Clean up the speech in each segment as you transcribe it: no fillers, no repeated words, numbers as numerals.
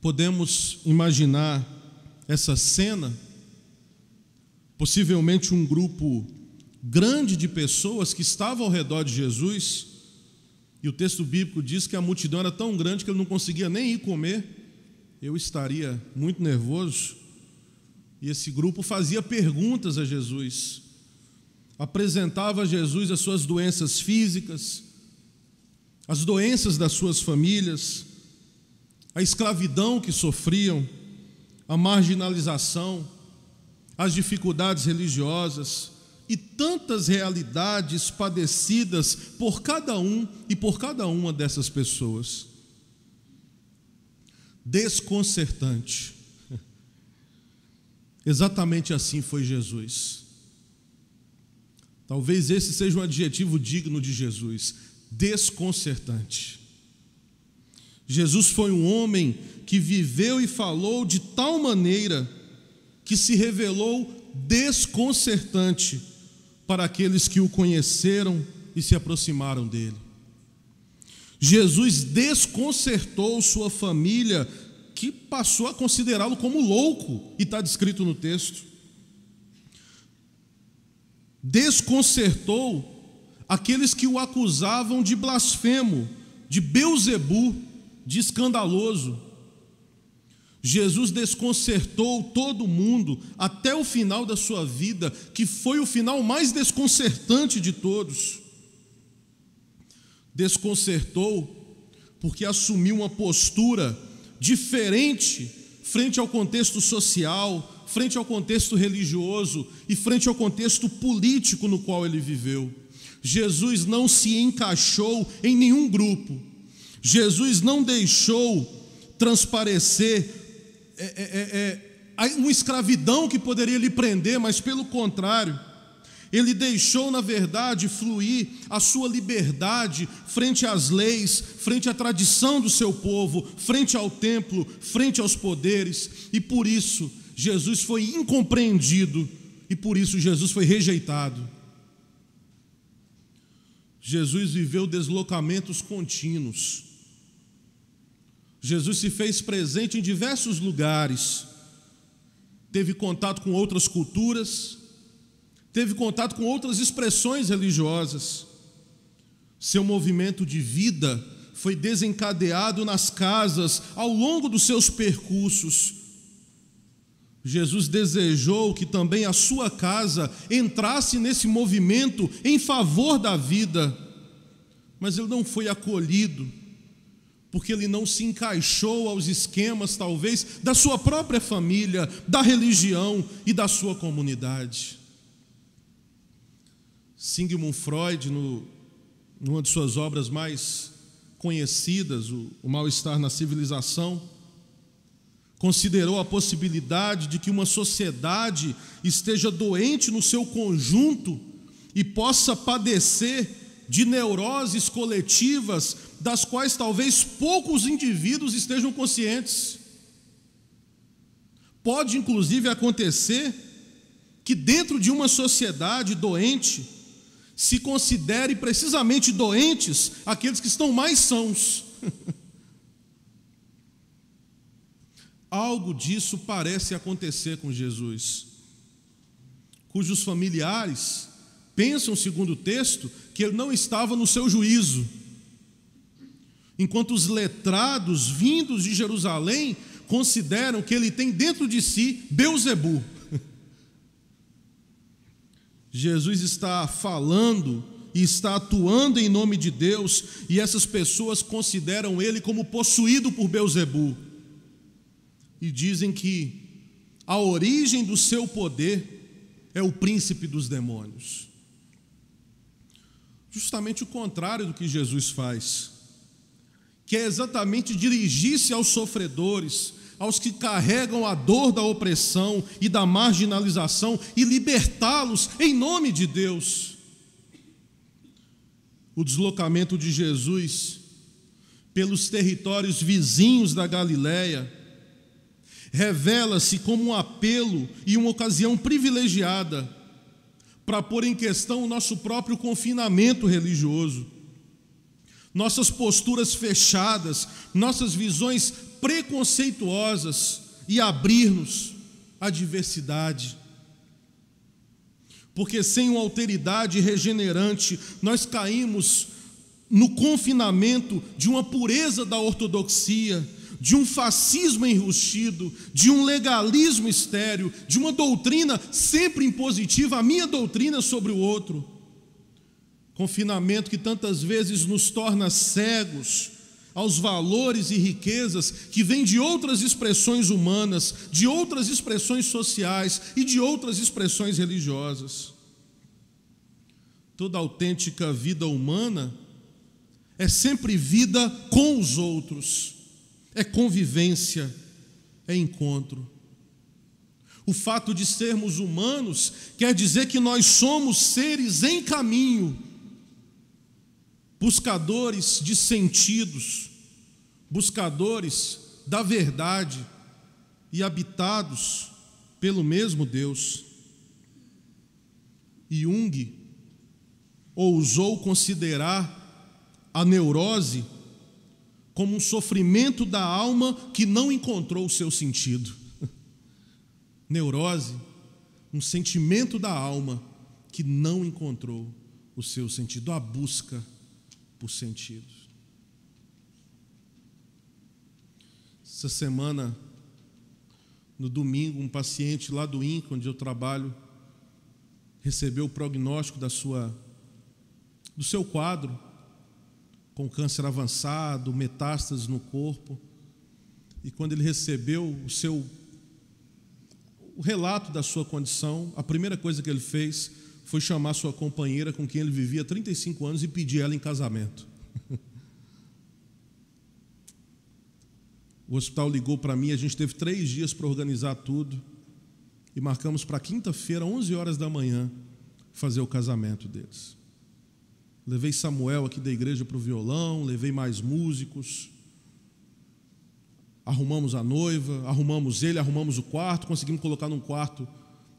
Podemos imaginar essa cena, possivelmente um grupo grande de pessoas que estavam ao redor de Jesus, e o texto bíblico diz que a multidão era tão grande que ele não conseguia nem ir comer. Eu estaria muito nervoso. E esse grupo fazia perguntas a Jesus, apresentava a Jesus as suas doenças físicas, as doenças das suas famílias, a escravidão que sofriam, a marginalização, as dificuldades religiosas e tantas realidades padecidas por cada um e por cada uma dessas pessoas. Desconcertante. Exatamente assim foi Jesus. Talvez esse seja um adjetivo digno de Jesus: desconcertante. Jesus foi um homem que viveu e falou de tal maneira que se revelou desconcertante para aqueles que o conheceram e se aproximaram dele. Jesus desconcertou sua família, que passou a considerá-lo como louco, e está descrito no texto. Desconcertou aqueles que o acusavam de blasfemo, de Beelzebu, de escandaloso. Jesus desconcertou todo mundo até o final da sua vida, que foi o final mais desconcertante de todos. Desconcertou porque assumiu uma postura diferente frente ao contexto social, frente ao contexto religioso e frente ao contexto político no qual ele viveu. Jesus não se encaixou em nenhum grupo. Jesus não deixou transparecer uma escravidão que poderia lhe prender, mas pelo contrário, ele deixou, na verdade, fluir a sua liberdade frente às leis, frente à tradição do seu povo, frente ao templo, frente aos poderes, e por isso Jesus foi incompreendido, e por isso Jesus foi rejeitado. Jesus viveu deslocamentos contínuos. Jesus se fez presente em diversos lugares, teve contato com outras culturas, teve contato com outras expressões religiosas. Seu movimento de vida foi desencadeado nas casas ao longo dos seus percursos. Jesus desejou que também a sua casa entrasse nesse movimento em favor da vida, mas ele não foi acolhido, porque ele não se encaixou aos esquemas, talvez, da sua própria família, da religião e da sua comunidade. Sigmund Freud, numa de suas obras mais conhecidas, o Mal-Estar na Civilização, considerou a possibilidade de que uma sociedade esteja doente no seu conjunto e possa padecer de neuroses coletivas das quais talvez poucos indivíduos estejam conscientes. Pode inclusive acontecer que dentro de uma sociedade doente se considere precisamente doentes aqueles que estão mais sãos. Algo disso parece acontecer com Jesus, cujos familiares pensam, segundo o texto, que ele não estava no seu juízo, enquanto os letrados vindos de Jerusalém consideram que ele tem dentro de si Beelzebu. Jesus está falando e está atuando em nome de Deus, e essas pessoas consideram ele como possuído por Beelzebu, e dizem que a origem do seu poder é o príncipe dos demônios. Justamente o contrário do que Jesus faz, que é exatamente dirigir-se aos sofredores, aos que carregam a dor da opressão e da marginalização, e libertá-los em nome de Deus. O deslocamento de Jesus pelos territórios vizinhos da Galileia revela-se como um apelo e uma ocasião privilegiada para pôr em questão o nosso próprio confinamento religioso. nossas posturas fechadas, nossas visões preconceituosas e abrir-nos à diversidade. Porque sem uma alteridade regenerante, nós caímos no confinamento de uma pureza da ortodoxia, de um fascismo enrustido, de um legalismo estéril, de uma doutrina sempre impositiva, a minha doutrina sobre o outro. Confinamento que tantas vezes nos torna cegos aos valores e riquezas que vêm de outras expressões humanas, de outras expressões sociais e de outras expressões religiosas. Toda autêntica vida humana é sempre vida com os outros, é convivência, é encontro. O fato de sermos humanos quer dizer que nós somos seres em caminho, buscadores de sentidos, buscadores da verdade e habitados pelo mesmo Deus. Jung ousou considerar a neurose como um sofrimento da alma que não encontrou o seu sentido. Neurose, um sentimento da alma que não encontrou o seu sentido, a busca por sentidos. Essa semana, no domingo, um paciente lá do INCA, onde eu trabalho, recebeu o prognóstico do seu quadro, com câncer avançado, metástases no corpo. E quando ele recebeu o relato da sua condição, a primeira coisa que ele fez foi chamar sua companheira, com quem ele vivia há 35 anos, e pedir ela em casamento. O hospital ligou para mim, a gente teve 3 dias para organizar tudo, e marcamos para quinta-feira, 11 horas da manhã, fazer o casamento deles. Levei Samuel aqui da igreja para o violão, levei mais músicos, arrumamos a noiva, arrumamos ele, arrumamos o quarto, conseguimos colocar num quarto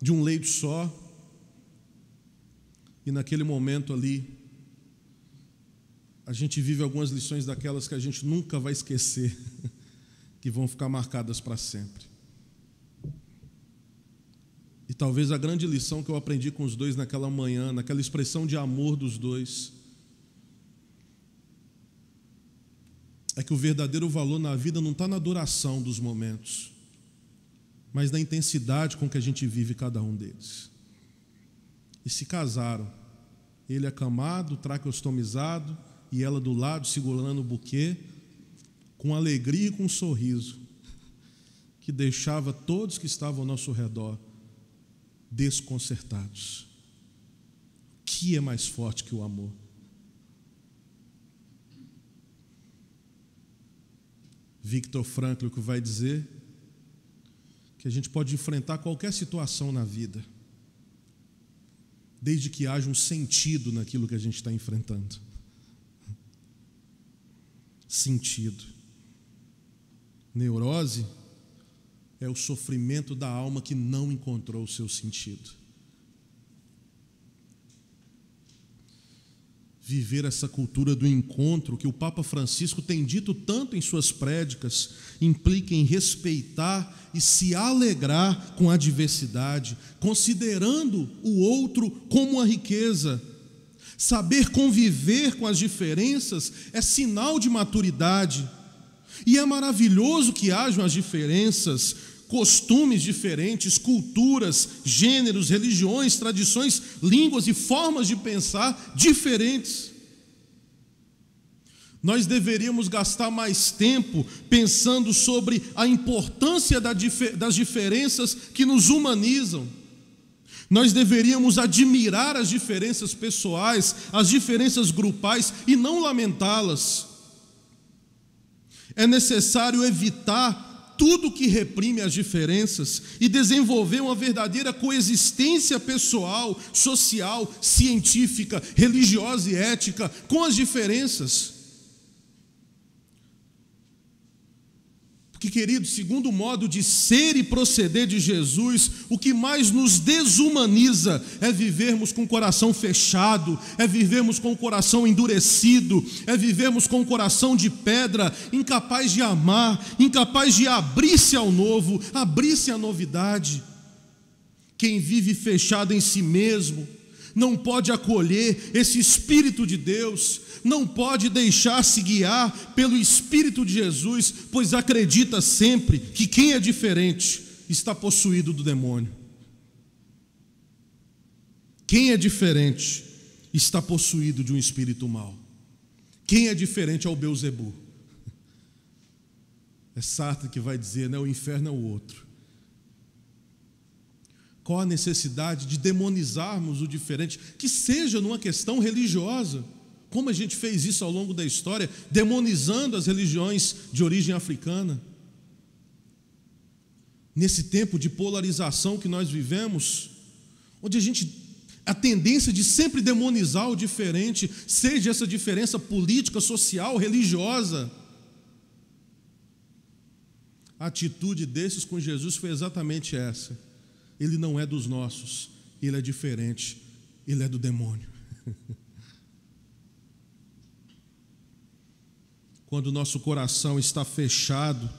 de um leito só. E naquele momento ali, a gente vive algumas lições daquelas que a gente nunca vai esquecer, que vão ficar marcadas para sempre. E talvez a grande lição que eu aprendi com os dois naquela manhã, naquela expressão de amor dos dois, é que o verdadeiro valor na vida não está na duração dos momentos, mas na intensidade com que a gente vive cada um deles. E se casaram, ele acamado, traqueostomizado, e ela do lado segurando o buquê, com alegria e com um sorriso, que deixava todos que estavam ao nosso redor desconcertados. O que é mais forte que o amor? Viktor Frankl que vai dizer que a gente pode enfrentar qualquer situação na vida, desde que haja um sentido naquilo que a gente está enfrentando. Sentido. Neurose é o sofrimento da alma que não encontrou o seu sentido. Viver essa cultura do encontro que o Papa Francisco tem dito tanto em suas prédicas, implica em respeitar e se alegrar com a diversidade, considerando o outro como uma riqueza. Saber conviver com as diferenças é sinal de maturidade. E é maravilhoso que hajam as diferenças, costumes diferentes, culturas, gêneros, religiões, tradições, línguas e formas de pensar diferentes. Nós deveríamos gastar mais tempo pensando sobre a importância das diferenças que nos humanizam. Nós deveríamos admirar as diferenças pessoais, as diferenças grupais e não lamentá-las. É necessário evitar tudo que reprime as diferenças e desenvolver uma verdadeira coexistência pessoal, social, científica, religiosa e ética com as diferenças. Porque, querido, segundo o modo de ser e proceder de Jesus, o que mais nos desumaniza é vivermos com o coração fechado, é vivermos com o coração endurecido, é vivermos com o coração de pedra, incapaz de amar, incapaz de abrir-se ao novo, abrir-se à novidade. Quem vive fechado em si mesmo não pode acolher esse Espírito de Deus, não pode deixar-se guiar pelo Espírito de Jesus, pois acredita sempre que quem é diferente está possuído do demônio. Quem é diferente está possuído de um espírito mau. Quem é diferente é o Belzebu. É Sartre que vai dizer, né? O inferno é o outro. Qual a necessidade de demonizarmos o diferente, que seja numa questão religiosa, como a gente fez isso ao longo da história, demonizando as religiões de origem africana? Nesse tempo de polarização que nós vivemos, onde a tendência de sempre demonizar o diferente, seja essa diferença política, social, religiosa, a atitude desses com Jesus foi exatamente essa. Ele não é dos nossos, ele é diferente, ele é do demônio. Quando o nosso coração está fechado,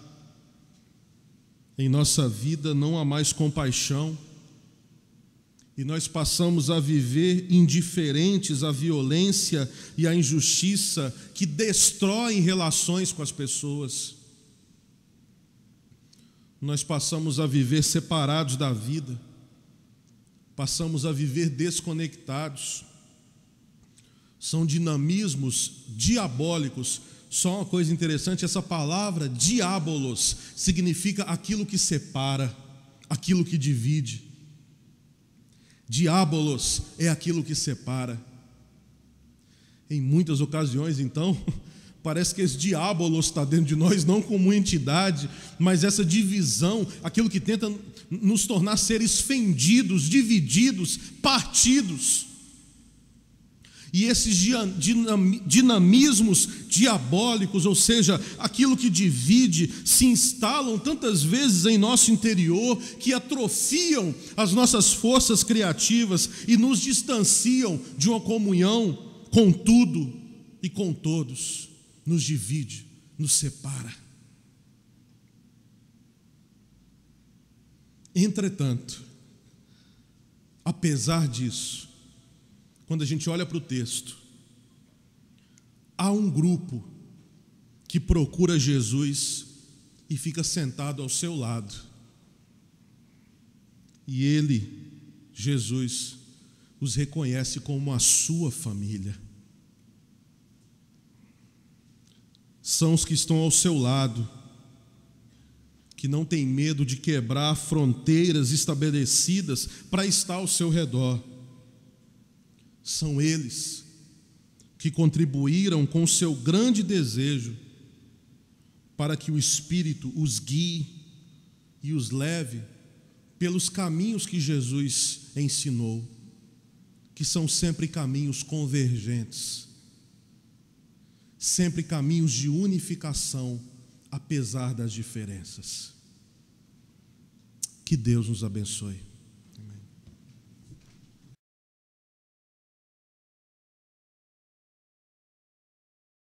em nossa vida não há mais compaixão, e nós passamos a viver indiferentes à violência e à injustiça que destroem relações com as pessoas. Nós passamos a viver separados da vida, passamos a viver desconectados. São dinamismos diabólicos. Só uma coisa interessante, essa palavra diabolos significa aquilo que separa, aquilo que divide. Diabolos é aquilo que separa. Em muitas ocasiões, então, parece que esse diabolos está dentro de nós, não como uma entidade, mas essa divisão, aquilo que tenta nos tornar seres fendidos, divididos, partidos. E esses dinamismos diabólicos, ou seja, aquilo que divide, se instalam tantas vezes em nosso interior, que atrofiam as nossas forças criativas e nos distanciam de uma comunhão com tudo e com todos. Nos divide, nos separa. Entretanto, apesar disso, quando a gente olha para o texto, há um grupo que procura Jesus e fica sentado ao seu lado. E ele, Jesus, os reconhece como a sua família. São os que estão ao seu lado, que não têm medo de quebrar fronteiras estabelecidas para estar ao seu redor. São eles que contribuíram com o seu grande desejo para que o Espírito os guie e os leve pelos caminhos que Jesus ensinou, que são sempre caminhos convergentes, sempre caminhos de unificação, apesar das diferenças. Que Deus nos abençoe.